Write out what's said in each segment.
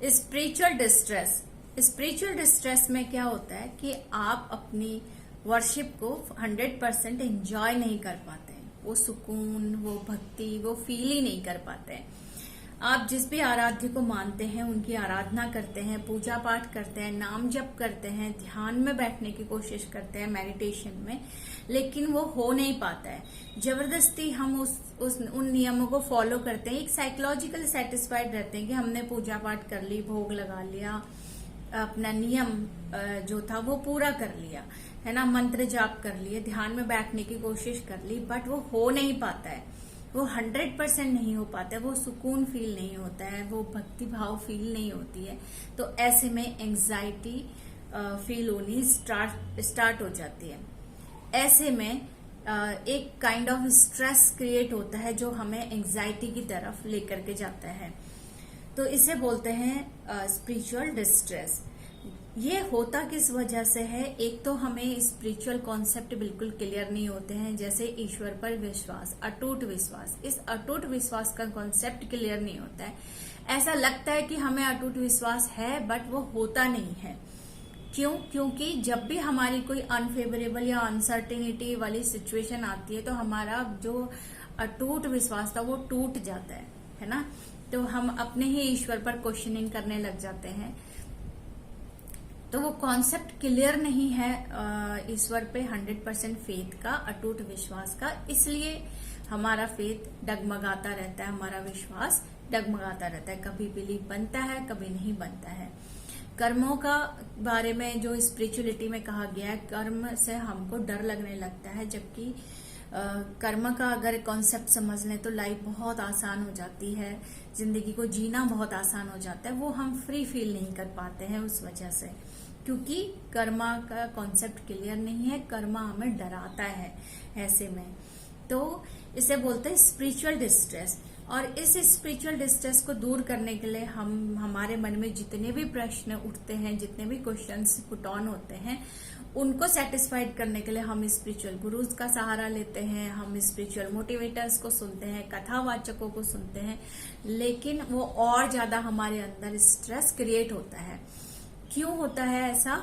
Spiritual distress. Spiritual distress में क्या होता है कि आप अपनी वर्शिप को 100% एंजॉय नहीं कर पाते हैं। वो सुकून, वो भक्ति, वो फील ही नहीं कर पाते हैं। आप जिस भी आराध्य को मानते हैं, उनकी आराधना करते हैं, पूजा पाठ करते हैं, नाम जप करते हैं, ध्यान में बैठने की कोशिश करते हैं, मेडिटेशन में, लेकिन वो हो नहीं पाता है। जबरदस्ती हम उन नियमों को फॉलो करते हैं। एक साइकोलॉजिकल सेटिस्फाइड रहते हैं कि हमने पूजा पाठ कर ली, भोग लगा लिया, अपना नियम जो था वो पूरा कर लिया, है ना, मंत्र जाप कर लिए, ध्यान में बैठने की कोशिश कर ली, बट वो हो नहीं पाता है। वो 100% नहीं हो पाता है। वो सुकून फील नहीं होता है, वो भक्ति भाव फील नहीं होती है। तो ऐसे में एंजाइटी फील होनी स्टार्ट हो जाती है। ऐसे में एक काइंड ऑफ स्ट्रेस क्रिएट होता है जो हमें एंजाइटी की तरफ लेकर के जाता है। तो इसे बोलते हैं स्पिरिचुअल डिस्ट्रेस। ये होता किस वजह से है? एक तो हमें स्पिरिचुअल कॉन्सेप्ट बिल्कुल क्लियर नहीं होते हैं, जैसे ईश्वर पर विश्वास, अटूट विश्वास। इस अटूट विश्वास का कॉन्सेप्ट क्लियर नहीं होता है। ऐसा लगता है कि हमें अटूट विश्वास है, बट वो होता नहीं है। क्यों? क्योंकि जब भी हमारी कोई अनफेवरेबल या अनसर्टेनिटी वाली सिचुएशन आती है तो हमारा जो अटूट विश्वास था वो टूट जाता है ना। तो हम अपने ही ईश्वर पर क्वेश्चनिंग करने लग जाते हैं। तो वो कॉन्सेप्ट क्लियर नहीं है ईश्वर पे 100% फेथ का, अटूट विश्वास का। इसलिए हमारा फेथ डगमगाता रहता है, हमारा विश्वास डगमगाता रहता है। कभी बिलीव बनता है, कभी नहीं बनता है। कर्मों का बारे में जो स्पिरिचुअलिटी में कहा गया है, कर्म से हमको डर लगने लगता है, जबकि कर्म का अगर कॉन्सेप्ट समझ लें तो लाइफ बहुत आसान हो जाती है, जिंदगी को जीना बहुत आसान हो जाता है। वो हम फ्री फील नहीं कर पाते हैं उस वजह से, क्योंकि कर्मा का कॉन्सेप्ट क्लियर नहीं है। कर्मा हमें डराता है ऐसे में। तो इसे बोलते हैं स्पिरिचुअल डिस्ट्रेस। और इस स्पिरिचुअल डिस्ट्रेस को दूर करने के लिए हमारे मन में जितने भी प्रश्न उठते हैं, जितने भी क्वेश्चंस पुट ऑन होते हैं, उनको सेटिस्फाइड करने के लिए हम स्पिरिचुअल गुरुज का सहारा लेते हैं, हम स्पिरिचुअल मोटिवेटर्स को सुनते हैं, कथावाचकों को सुनते हैं, लेकिन वो और ज्यादा हमारे अंदर स्ट्रेस क्रिएट होता है। क्यों होता है ऐसा?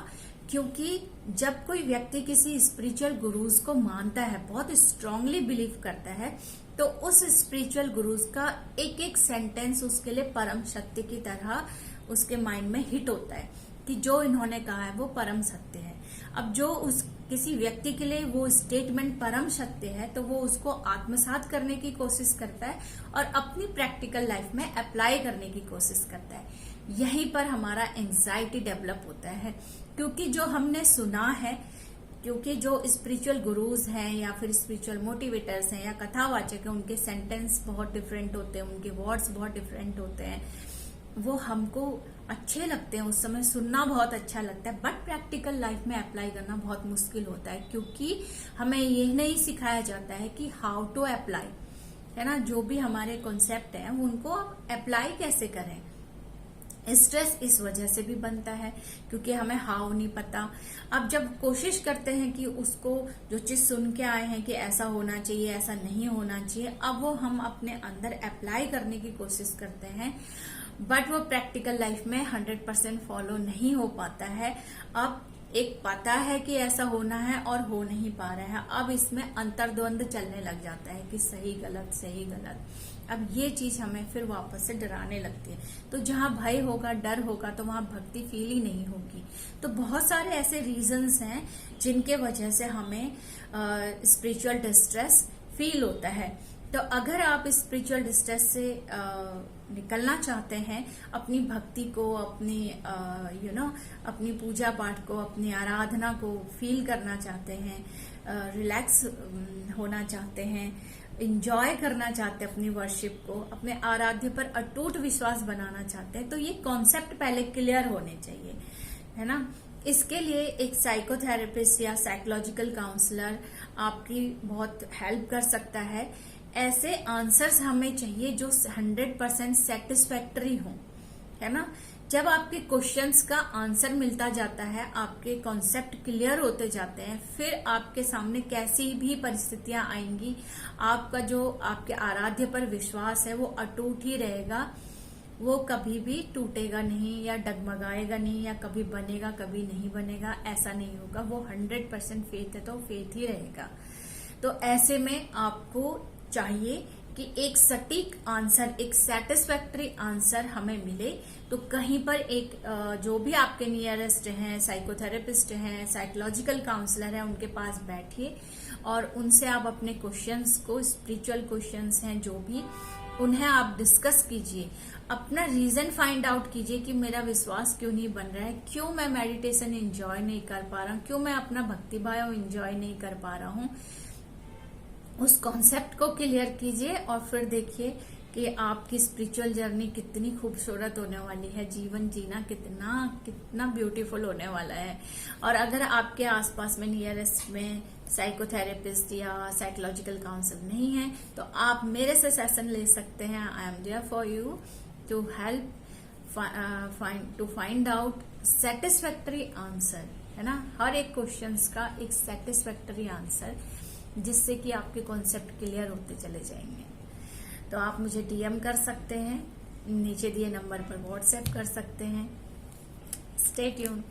क्योंकि जब कोई व्यक्ति किसी स्पिरिचुअल गुरुज को मानता है, बहुत स्ट्रांगली बिलीव करता है, तो उस स्पिरिचुअल गुरुज का एक एक सेंटेंस उसके लिए परम सत्य की तरह उसके माइंड में हिट होता है कि जो इन्होंने कहा है वो परम सत्य है। अब जो किसी व्यक्ति के लिए वो स्टेटमेंट परम सत्य है, तो वो उसको आत्मसात करने की कोशिश करता है और अपनी प्रैक्टिकल लाइफ में अप्लाई करने की कोशिश करता है। यहीं पर हमारा एंजाइटी डेवलप होता है, क्योंकि जो हमने सुना है, क्योंकि जो स्पिरिचुअल गुरुज हैं या फिर स्पिरिचुअल मोटिवेटर्स हैं या कथावाचक हैं, उनके सेंटेंस बहुत डिफरेंट होते हैं, उनके वर्ड्स बहुत डिफरेंट होते हैं। वो हमको अच्छे लगते हैं, उस समय सुनना बहुत अच्छा लगता है, बट प्रैक्टिकल लाइफ में अप्लाई करना बहुत मुश्किल होता है, क्योंकि हमें ये नहीं सिखाया जाता है कि हाउ टू अप्लाई, है ना। जो भी हमारे कॉन्सेप्ट है उनको अप्लाई कैसे करें। स्ट्रेस इस वजह से भी बनता है, क्योंकि हमें हाउ नहीं पता। अब जब कोशिश करते हैं कि उसको, जो चीज सुन के आए हैं कि ऐसा होना चाहिए, ऐसा नहीं होना चाहिए, अब वो हम अपने अंदर अप्लाई करने की कोशिश करते हैं, बट वो प्रैक्टिकल लाइफ में 100% फॉलो नहीं हो पाता है। अब एक पता है कि ऐसा होना है और हो नहीं पा रहा है। अब इसमें अंतर्द्वंद चलने लग जाता है कि सही गलत, सही गलत। अब ये चीज हमें फिर वापस से डराने लगती है। तो जहां भय होगा, डर होगा, तो वहां भक्ति फील ही नहीं होगी। तो बहुत सारे ऐसे रीजंस हैं जिनके वजह से हमें स्पिरिचुअल डिस्ट्रेस फील होता है। तो अगर आप स्पिरिचुअल डिस्ट्रेस से निकलना चाहते हैं, अपनी भक्ति को, अपनी अपनी पूजा पाठ को, अपनी आराधना को फील करना चाहते हैं, रिलैक्स होना चाहते हैं, इंजॉय करना चाहते हैं अपनी वर्शिप को, अपने आराध्य पर अटूट विश्वास बनाना चाहते हैं, तो ये कॉन्सेप्ट पहले क्लियर होने चाहिए, है ना। इसके लिए एक साइकोथेरेपिस्ट या साइकोलॉजिकल काउंसलर आपकी बहुत हेल्प कर सकता है। ऐसे आंसर्स हमें चाहिए जो 100% सेटिस्फैक्टरी हो, है ना। जब आपके क्वेश्चंस का आंसर मिलता जाता है, आपके कॉन्सेप्ट क्लियर होते जाते हैं, फिर आपके सामने कैसी भी परिस्थितियां आएंगी, आपका जो आपके आराध्य पर विश्वास है वो अटूट ही रहेगा। वो कभी भी टूटेगा नहीं या डगमगाएगा नहीं या कभी बनेगा कभी नहीं बनेगा, ऐसा नहीं होगा। वो 100% फेथ है तो फेथ ही रहेगा। तो ऐसे में आपको चाहिए कि एक सटीक आंसर, एक सेटिस्फैक्टरी आंसर हमें मिले। तो कहीं पर एक जो भी आपके नियरेस्ट हैं, साइकोथेरेपिस्ट हैं, साइकोलॉजिकल काउंसलर हैं, उनके पास बैठिए और उनसे आप अपने क्वेश्चंस को, स्पिरिचुअल क्वेश्चंस हैं जो भी, उन्हें आप डिस्कस कीजिए। अपना रीजन फाइंड आउट कीजिए कि मेरा विश्वास क्यों नहीं बन रहा है, क्यों मैं मेडिटेशन एंजॉय नहीं कर पा रहा हूँ, क्यों मैं अपना भक्ति भाव एंजॉय नहीं कर पा रहा हूँ। उस कॉन्सेप्ट को क्लियर कीजिए और फिर देखिए कि आपकी स्पिरिचुअल जर्नी कितनी खूबसूरत होने वाली है, जीवन जीना कितना कितना ब्यूटीफुल होने वाला है। और अगर आपके आसपास में नियरेस्ट में साइकोथेरेपिस्ट या साइकोलॉजिकल काउंसलर नहीं है तो आप मेरे से सेशन ले सकते हैं। I am there for you to help to find out satisfactory answer, है ना, हर एक क्वेश्चंस का एक सेटिस्फैक्टरी आंसर, जिससे कि आपके कॉन्सेप्ट क्लियर होते चले जाएंगे। तो आप मुझे डीएम कर सकते हैं, नीचे दिए नंबर पर व्हाट्सएप कर सकते हैं। Stay tune.